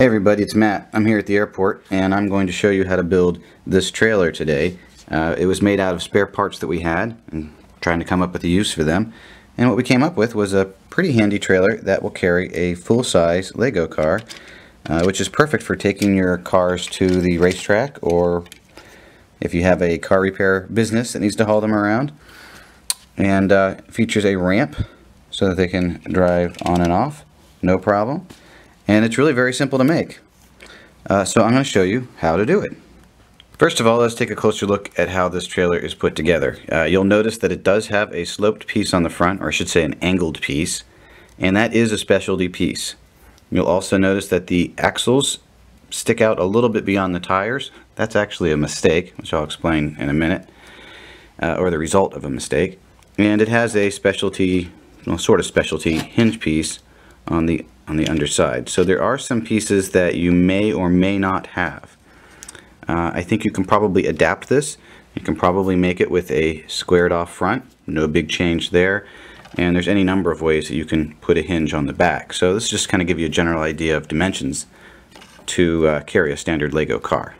Hey everybody, it's Matt. I'm here at the airport and I'm going to show you how to build this trailer today. It was made out of spare parts that we had and trying to come up with a use for them. And what we came up with was a pretty handy trailer that will carry a full-size Lego car, which is perfect for taking your cars to the racetrack, or if you have a car repair business that needs to haul them around. And features a ramp so that they can drive on and off, no problem. And it's really very simple to make. So I'm going to show you how to do it. First of all, let's take a closer look at how this trailer is put together. You'll notice that it does have a sloped piece on the front, or I should say an angled piece, and that is a specialty piece. You'll also notice that the axles stick out a little bit beyond the tires. That's actually a mistake, which I'll explain in a minute, or the result of a mistake. And it has a specialty, well, sort of specialty hinge piece on the underside. So there are some pieces that you may or may not have. I think you can probably adapt this. You can probably make it with a squared off front, no big change there, and there's any number of ways that you can put a hinge on the back. So this just kind of give you a general idea of dimensions to carry a standard Lego car.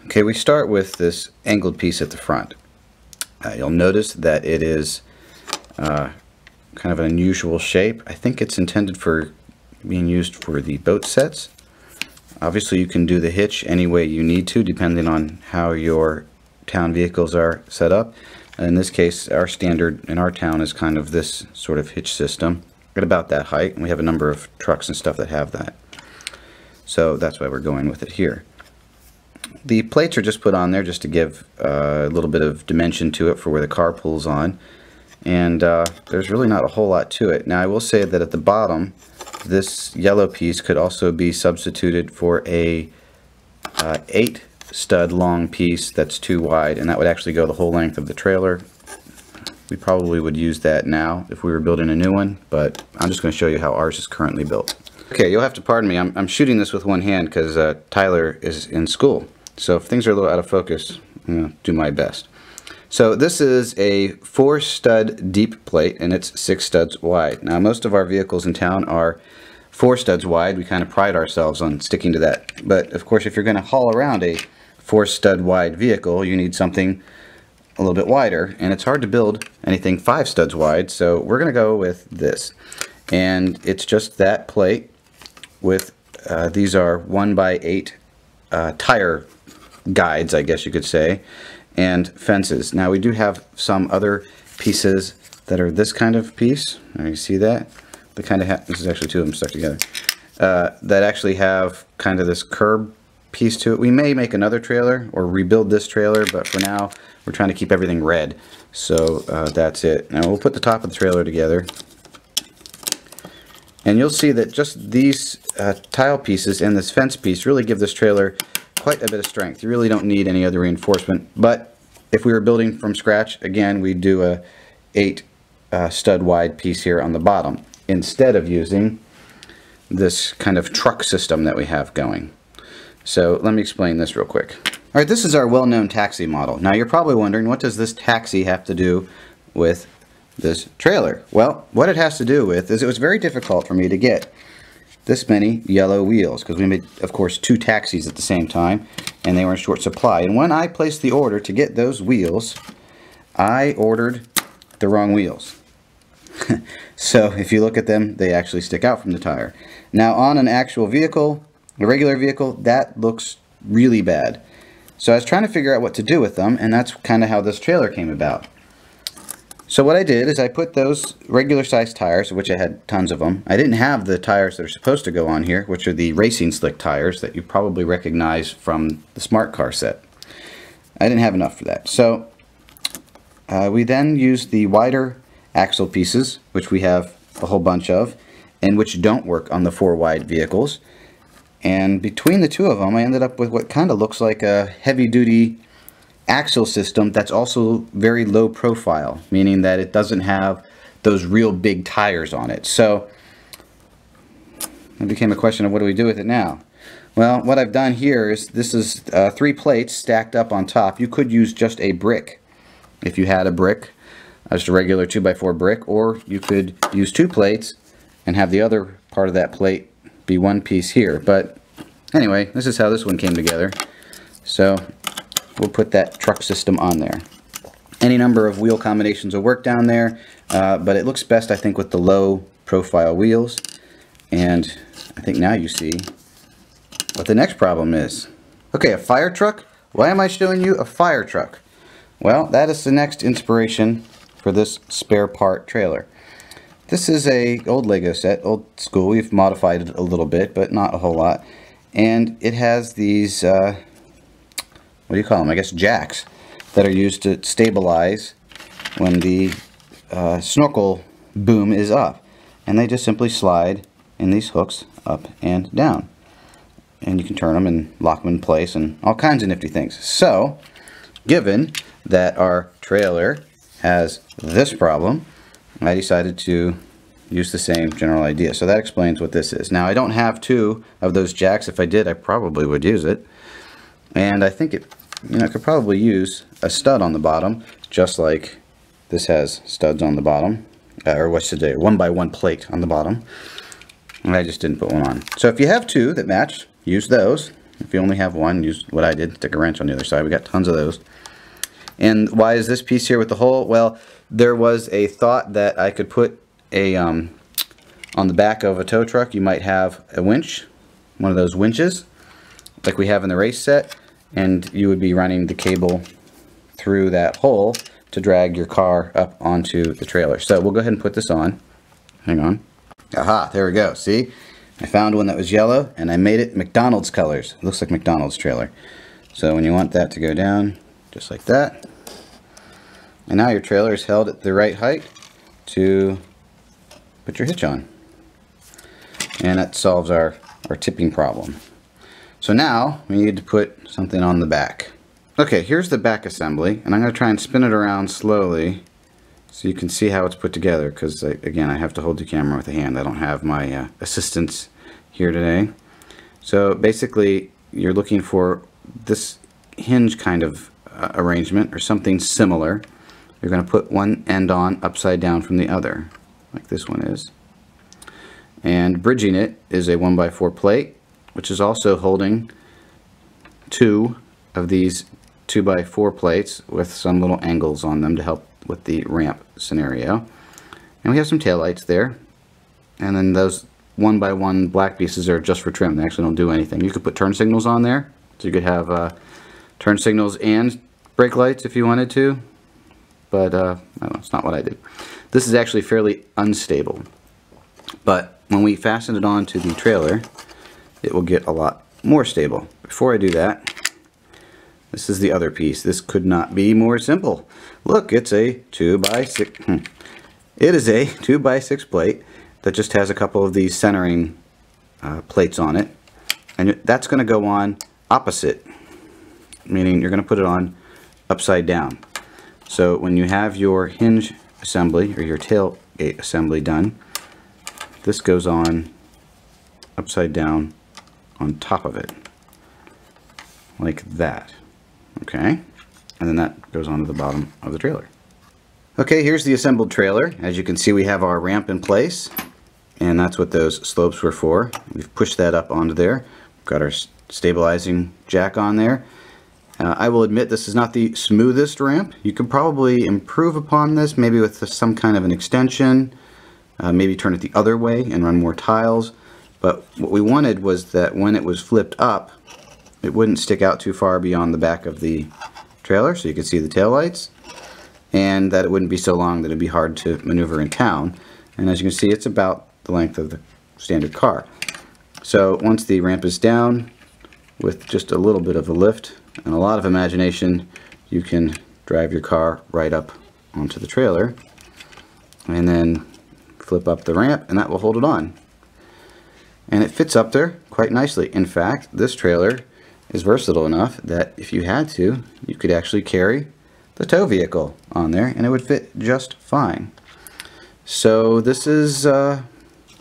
Okay, we start with this angled piece at the front. You'll notice that it is kind of an unusual shape. I think it's intended for being used for the boat sets. Obviously you can do the hitch any way you need to, depending on how your town vehicles are set up. And in this case, our standard in our town is kind of this sort of hitch system at about that height, and we have a number of trucks and stuff that have that. So that's why we're going with it here. The plates are just put on there just to give a little bit of dimension to it for where the car pulls on. And there's really not a whole lot to it. Now I will say that at the bottom, this yellow piece could also be substituted for a 8 stud long piece that's too wide, and that would actually go the whole length of the trailer. We probably would use that now if we were building a new one, but I'm just going to show you how ours is currently built. Okay, you'll have to pardon me. I'm shooting this with one hand because Tyler is in school. So if things are a little out of focus, I'm going to do my best. So this is a 4 stud deep plate, and it's 6 studs wide. Now most of our vehicles in town are 4 studs wide. We kind of pride ourselves on sticking to that. But of course, if you're going to haul around a 4 stud wide vehicle, you need something a little bit wider, and it's hard to build anything 5 studs wide, so we're going to go with this. And it's just that plate with these are 1x8 tire guides, I guess you could say, and fences. Now we do have some other pieces that are this kind of piece. You see that? They kind of have, this is actually 2 of them stuck together, that actually have kind of this curb piece to it. We may make another trailer or rebuild this trailer, but for now we're trying to keep everything red. So that's it. Now we'll put the top of the trailer together, and you'll see that just these tile pieces and this fence piece really give this trailer quite a bit of strength. You really don't need any other reinforcement, but if we were building from scratch, again, we'd do a 8 stud wide piece here on the bottom instead of using this kind of truck system that we have going. So let me explain this real quick. Alright, this is our well-known taxi model. Now you're probably wondering, what does this taxi have to do with this trailer? Well, what it has to do with is it was very difficult for me to get this many yellow wheels, because we made, of course, 2 taxis at the same time, and they were in short supply. And when I placed the order to get those wheels, I ordered the wrong wheels. So if you look at them, they actually stick out from the tire. Now on an actual vehicle, a regular vehicle, that looks really bad. So I was trying to figure out what to do with them, and that's kind of how this trailer came about. So what I did is I put those regular size tires, which I had tons of them. I didn't have the tires that are supposed to go on here, which are the racing slick tires that you probably recognize from the Smart Car set. I didn't have enough for that. So we then used the wider axle pieces, which we have a whole bunch of, and which don't work on the 4 wide vehicles. And between the 2 of them, I ended up with what kind of looks like a heavy-duty axle system that's also very low profile, meaning that it doesn't have those real big tires on it. So it became a question of what do we do with it now? Well, what I've done here is this is 3 plates stacked up on top. You could use just a brick if you had a brick, just a regular 2x4 brick, or you could use 2 plates and have the other part of that plate be one piece here. But Anyway, this is how this one came together. So we'll put that truck system on there. Any number of wheel combinations will work down there, but it looks best, I think, with the low profile wheels. And I think now you see what the next problem is. Okay, a fire truck? Why am I showing you a fire truck? Well, that is the next inspiration for this spare part trailer. This is a old Lego set, old school. We've modified it a little bit, but not a whole lot. And it has these, what do you call them? I guess jacks that are used to stabilize when the snorkel boom is up. And they just simply slide in these hooks up and down. And you can turn them and lock them in place and all kinds of nifty things. So, given that our trailer has this problem, I decided to use the same general idea. So that explains what this is. Now, I don't have two of those jacks. If I did, I probably would use it. And I think it, could probably use a stud on the bottom, just like this has studs on the bottom, or what's today, 1x1 plate on the bottom. And I just didn't put one on. So if you have two that match, use those. If you only have one, use what I did, stick a wrench on the other side. We got tons of those. And why is this piece here with the hole? Well, there was a thought that I could put a, on the back of a tow truck, you might have a winch, one of those winches, like we have in the race set, and you would be running the cable through that hole to drag your car up onto the trailer. So we'll go ahead and put this on. Hang on. Aha, there we go. See? I found one that was yellow, and I made it McDonald's colors. It looks like McDonald's trailer. So when you want that to go down, just like that. And now your trailer is held at the right height to put your hitch on. And that solves our tipping problem. So now we need to put something on the back. Okay, here's the back assembly, and I'm going to try and spin it around slowly so you can see how it's put together, because again, I have to hold the camera with a hand. I don't have my assistants here today. So basically, you're looking for this hinge kind of arrangement or something similar. You're going to put one end on upside down from the other, like this one is. And bridging it is a 1x4 plate, which is also holding two of these 2x4 plates with some little angles on them to help with the ramp scenario. And we have some taillights there. And then those 1x1 black pieces are just for trim. They actually don't do anything. You could put turn signals on there. So you could have turn signals and brake lights if you wanted to. But I don't know, it's not what I did. This is actually fairly unstable. But when we fasten it onto the trailer, it will get a lot more stable. Before I do that, this is the other piece. This could not be more simple. Look, it's a 2x6. It is a 2x6 plate that just has a couple of these centering plates on it. And that's going to go on opposite, meaning you're going to put it on upside down. So when you have your hinge assembly or your tailgate assembly done, this goes on upside down on top of it, like that. Okay, and then that goes onto the bottom of the trailer. Okay, here's the assembled trailer. As you can see, we have our ramp in place, and that's what those slopes were for. We've pushed that up onto there. We've got our stabilizing jack on there. I will admit this is not the smoothest ramp. You could probably improve upon this, maybe with some kind of an extension, maybe turn it the other way and run more tiles. But what we wanted was that when it was flipped up, it wouldn't stick out too far beyond the back of the trailer so you could see the taillights, and that it wouldn't be so long that it'd be hard to maneuver in town. And as you can see, it's about the length of the standard car. So once the ramp is down, with just a little bit of a lift and a lot of imagination, you can drive your car right up onto the trailer and then flip up the ramp, and that will hold it on. And it fits up there quite nicely. In fact, this trailer is versatile enough that if you had to, you could actually carry the tow vehicle on there and it would fit just fine. So this is a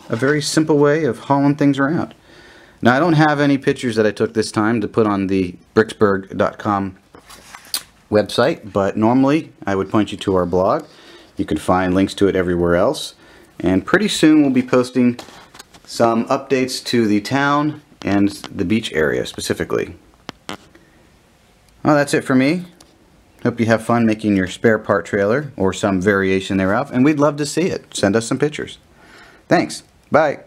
very simple way of hauling things around. Now, I don't have any pictures that I took this time to put on the bricksburg.com website, but normally I would point you to our blog. You can find links to it everywhere else. And pretty soon we'll be posting some updates to the town and the beach area specifically. Well, that's it for me. Hope you have fun making your spare part trailer or some variation thereof, and we'd love to see it. Send us some pictures. Thanks. Bye.